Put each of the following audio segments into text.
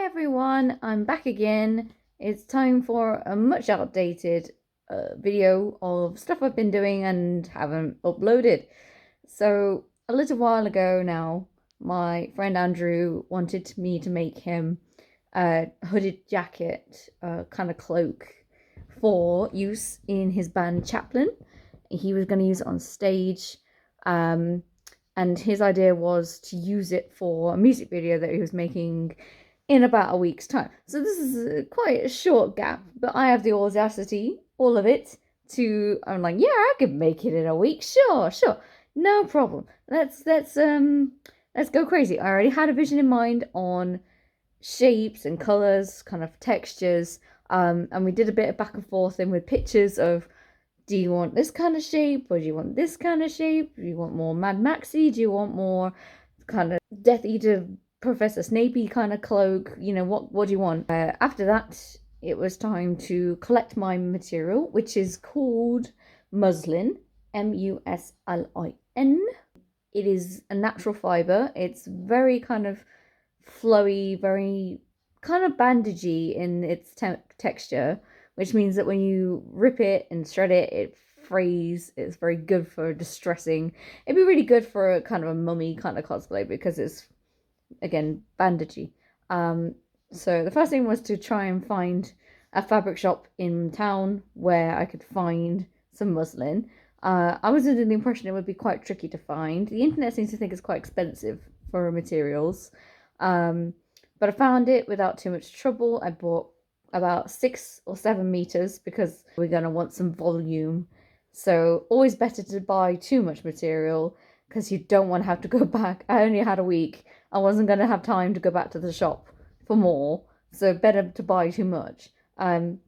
everyone, I'm back again. It's time for a much outdated video of stuff I've been doing and haven't uploaded. So a little while ago now, my friend Andrew wanted me to make him a hooded jacket, kind of cloak for use in his band Chaplin. He was going to use it on stage. And his idea was to use it for a music video that he was making in about a week's time. So this is quite a short gap, but I have the audacity, all of it, I'm like, yeah, I could make it in a week. Sure, no problem. Let's go crazy. I already had a vision in mind on shapes and colors, kind of textures, and we did a bit of back and forth in with pictures of, do you want this kind of shape, or do you want this kind of shape? Do you want more Mad Maxy? Do you want more kind of Death Eater Professor Snapey kind of cloak? You know, what do you want? After that, it was time to collect my material, which is called muslin, muslin. It is a natural fiber. It's very kind of flowy, very kind of bandagey in its texture, which means that when you rip it and shred it, it frays. It's very good for distressing. It'd be really good for a kind of a mummy kind of cosplay because it's, again, bandagey. So the first thing was to try and find a fabric shop in town where I could find some muslin. I was under the impression it would be quite tricky to find. The internet seems to think it's quite expensive for materials. But I found it without too much trouble. I bought about 6 or 7 meters because we're going to want some volume. So always better to buy too much material because you don't want to have to go back. I only had a week. I wasn't going to have time to go back to the shop for more. So better to buy too much. I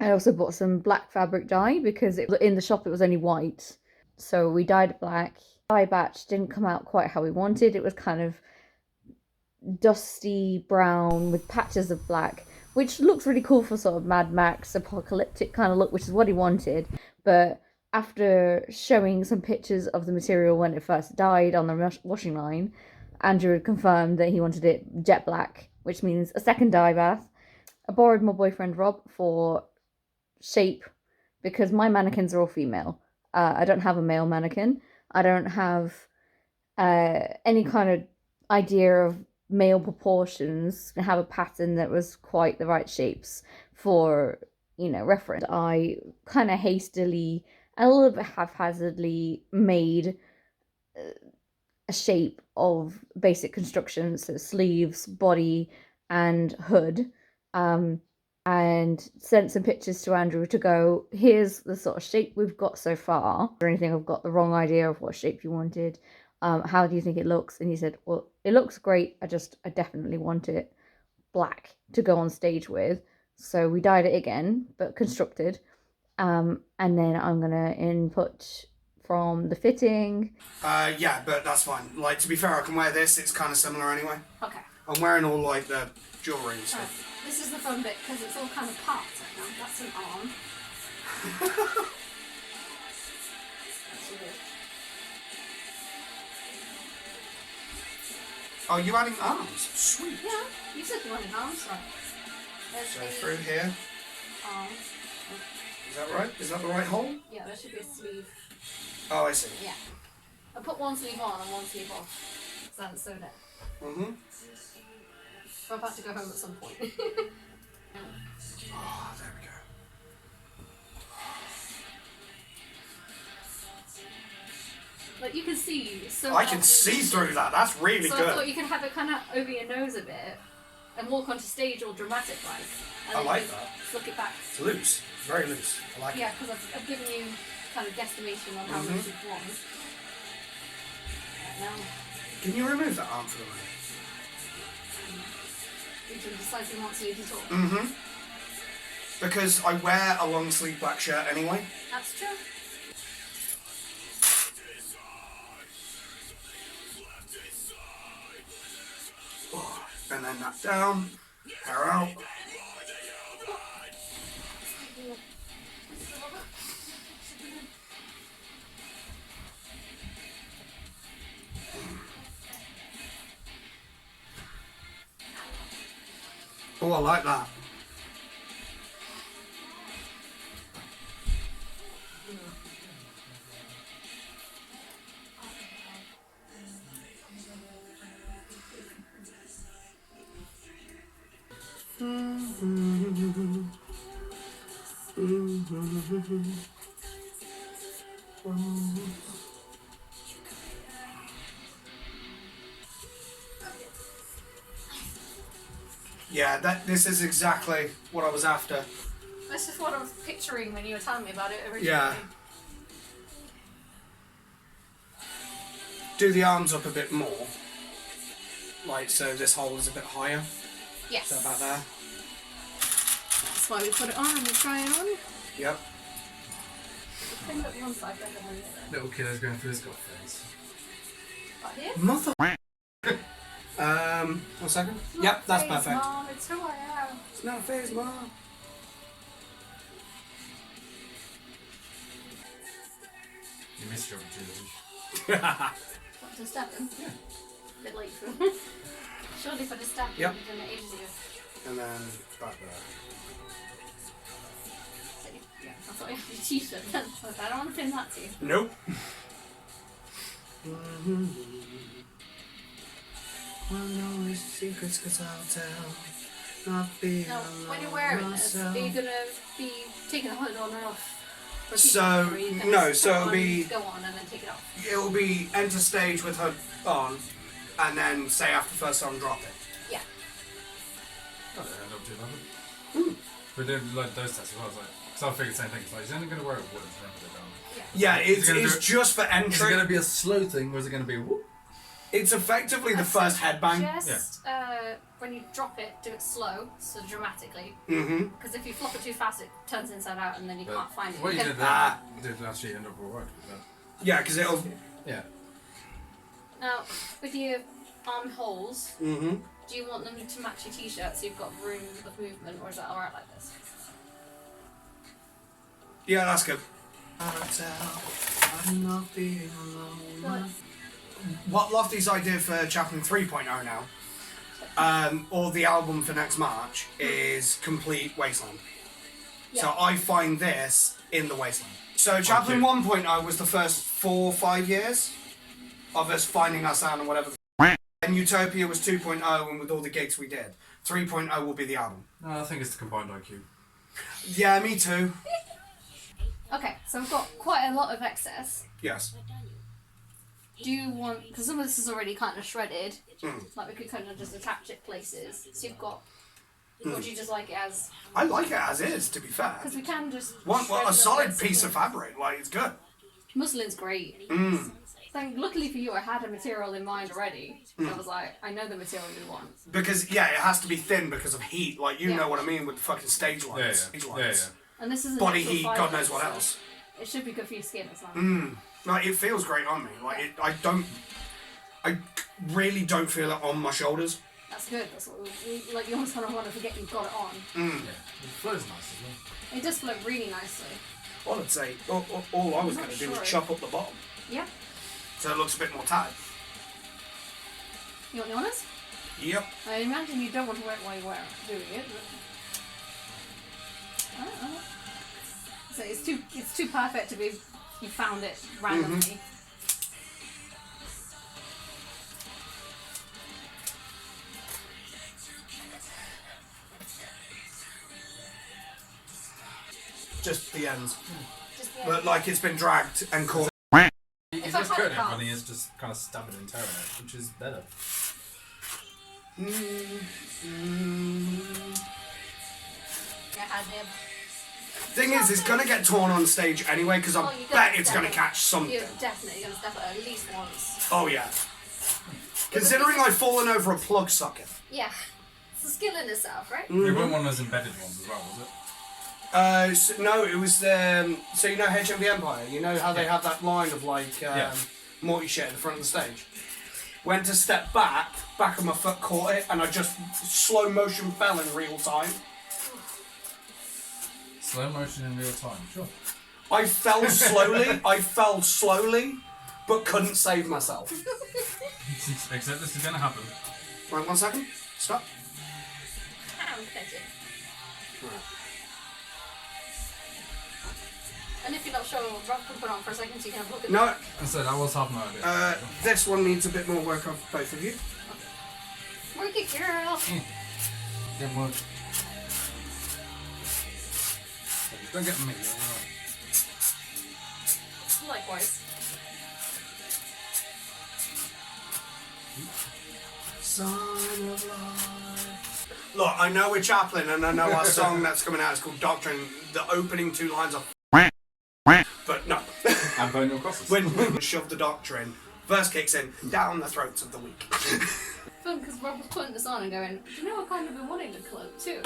also bought some black fabric dye because in the shop it was only white. So we dyed it black. Dye batch didn't come out quite how we wanted. It was kind of dusty brown with patches of black, which looks really cool for sort of Mad Max apocalyptic kind of look, which is what he wanted. But after showing some pictures of the material when it first dyed on the washing line, Andrew had confirmed that he wanted it jet black, which means a second dye bath. I borrowed my boyfriend Rob for shape because my mannequins are all female. I don't have a male mannequin. I don't have any kind of idea of male proportions and have a pattern that was quite the right shapes for, reference. I kind of hastily, a little bit haphazardly made a shape of basic construction, so sleeves, body, and hood, and sent some pictures to Andrew to go, here's the sort of shape we've got so far. Or anything, I've got the wrong idea of what shape you wanted. How do you think it looks? And he said, well, it looks great. I definitely want it black to go on stage with. So we dyed it again, but constructed. And then I'm going to input from the fitting. Yeah, but that's fine. Like, to be fair, I can wear this. It's kind of similar anyway. Okay. I'm wearing all, like, the jewellery and stuff. Right. This is the fun bit, because it's all kind of parts right now. That's an arm. That's a bit. Oh, you adding arms? Sweet. Yeah, you said you wanted arms, right? So through here. Arm. Is that right? Is that the right hole? Yeah, there should be a sleeve. Oh, I see. Yeah. I put one sleeve on and one sleeve off. So that's sewed it. Mm-hmm. So I'm about to go home at some point. Oh, there we go. Like, you can see so I can see through that. That's really so good. I thought you could have it kind of over your nose a bit and walk onto stage all dramatic like. I like that. Look it back. It's loose. It's very loose. I like it. Yeah, because I've given you kind of guesstimation on how much you want. Right now, Can you remove that arm for the moment? you can decide if you want sleeves at all. Mm-hmm. Because I wear a long sleeve black shirt anyway. That's true. Oh, and then that down, hair out. Oh, I like that. Yeah, this is exactly what I was after. This is what I was picturing when you were telling me about it originally. Yeah. Do the arms up a bit more. Like, so this hole is a bit higher. Yes. So about there. That's why we put it on and try it on. Yep. Bring it up one side, then the other. Little kiddo's going through his golf phase. Right here? Mother. 1 second. Yep, that's perfect. Mom, it's who I am. It's not a phase, Mom. You missed your opportunity. What, to stab him? Yeah. A bit late for him. Surely if I just stabbed him, Yep. you'd done it ages ago. And then back there. So, yeah, I thought you had a t-shirt then. I don't want to pin that to you. Nope. One knows secrets 'cause I'll tell. Not be Now, when you're alone wearing this, myself. are you going to be taking the hood on or off? Or So, or are you gonna no, just so put it'll on, be- go on and then take it off? It'll be enter stage with her on, and then say after first song drop it. Yeah. I don't end up doing that. We did like those tests as well. So I figured the same thing. It's like, is anyone going to wear a wood and then put it down? Yeah. Yeah, Is it gonna it's do it- just for Is it entry. going to be a slow thing or is it going to be a whoop? It's effectively the first headbang. Just when you drop it, do it slow, so dramatically. Mm-hmm. Because if you flop it too fast, it turns inside out and then you can't find it. What you Okay. did there did actually end up alright with that. Yeah, because it'll. Yeah. Now, with your armholes, Mm-hmm. do you want them to match your t-shirt so you've got room of movement, or is that alright like this? Yeah, that's good. I'm not being alone. What Lofty's idea for Chaplin 3.0 now, or the album for next March, is Complete Wasteland. So Yeah. I find this in the Wasteland. So Chaplin 1.0 was the first 4 or 5 years of us finding our sound and whatever. And Utopia was 2.0, and with all the gigs we did. 3.0 will be the album. No, I think it's the combined IQ. Yeah, me too. Okay, so I've got quite a lot of excess. Yes. Do you want, because some of this is already kind of shredded, Mm. like we could kind of just attach it places. So you've got, or do you just like it as, I like it as is, to be fair. because we can just One, shred a little solid bits piece it. of fabric, like, it's good. Muslin's great. Mm. Luckily for you, I had a material in mind already. I was like, I know the material you want. Because, yeah, it has to be thin because of heat. Like, you Yeah. know what I mean with the fucking stage Yeah, lights. yeah. Stage Yeah, lights. And this is a Body natural heat, fibre, God knows what so else. It should be good for your skin as well. Like, it feels great on me. Like, I really don't feel it on my shoulders. That's good. That's what like you almost kind of want to forget you've got it on. Yeah. It flows nice as well. It does flow really nicely. Well, I'd say all I was I'm going to not do was sure. chop up the bottom. Yeah. So it looks a bit more tight. You want the honours? Yep. I imagine you don't want to wear it while you're doing it. But... I don't know. So it's too perfect to be you found it randomly. Just the ends. Just But like it's been dragged and caught. He's If I just cut cutting it it half. and he is just kind of stabbing and tearing it, which is better. Yeah, had him. Thing is, it's gonna get torn on stage anyway because I Oh, you bet gotta it's step gonna it. catch something. You're definitely going to step it at least once. Oh yeah. Considering I've fallen over a plug socket. Yeah. It's a skill in itself, right? It wasn't one of those embedded ones as well, was it? No, it was so you know HMV Empire. You know how they have that line of like Morty shit at the front of the stage. Went to step back of my foot caught it, and I just slow motion fell in real time. Slow motion in real time, sure. I fell slowly, but couldn't save myself. Except this is going to happen. Right, 1 second. Stop. haven't connected. And if you're not sure, Rob can put it on for a second so you can have a look at No, it. And so that was half my idea. this one needs a bit more work off both of you. Work it, girl! Didn't work. Don't get me. Likewise. Son of life. Look, I know we're Chaplin and I know our song that's coming out is called Doctrine. The opening 2 lines are but no. I'm burning your crosses. When we shove the Doctrine, verse kicks in, down the throats of the weak. Fun because Rob was putting this on and going, do you know what kind of been wanting a cloak too?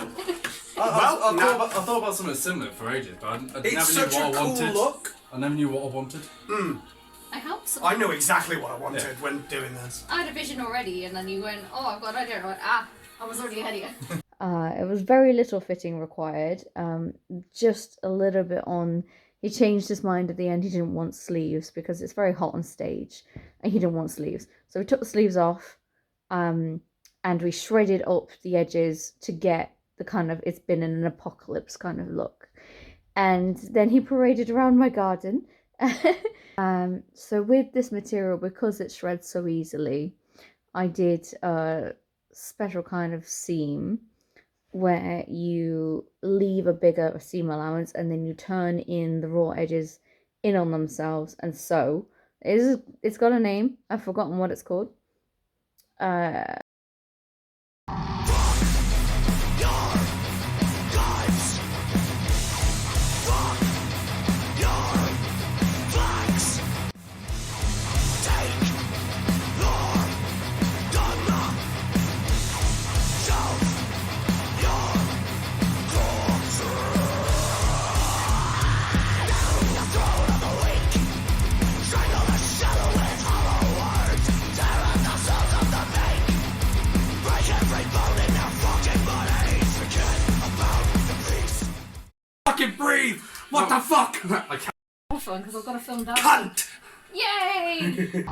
I thought about something similar for ages, but I never It's knew such what a I cool wanted. look. I never knew what I wanted. I hope so. I knew exactly what I wanted Yeah. when doing this. I had a vision already, and then you went, oh, I've got an idea. And I went, I was already ahead of you. It was very little fitting required. Just a little bit on. He changed his mind at the end. He didn't want sleeves because it's very hot on stage, and he didn't want sleeves. So we took the sleeves off, and we shredded up the edges to get the kind of it's been in an apocalypse kind of look. And then he paraded around my garden. So with this material, because it shreds so easily, I did a special kind of seam where you leave a bigger seam allowance and then you turn in the raw edges in on themselves and sew. It's got a name. I've forgotten what it's called. Fucking breathe! What the fuck? I can't. More fun because I've got a film down. Cunt! Yay!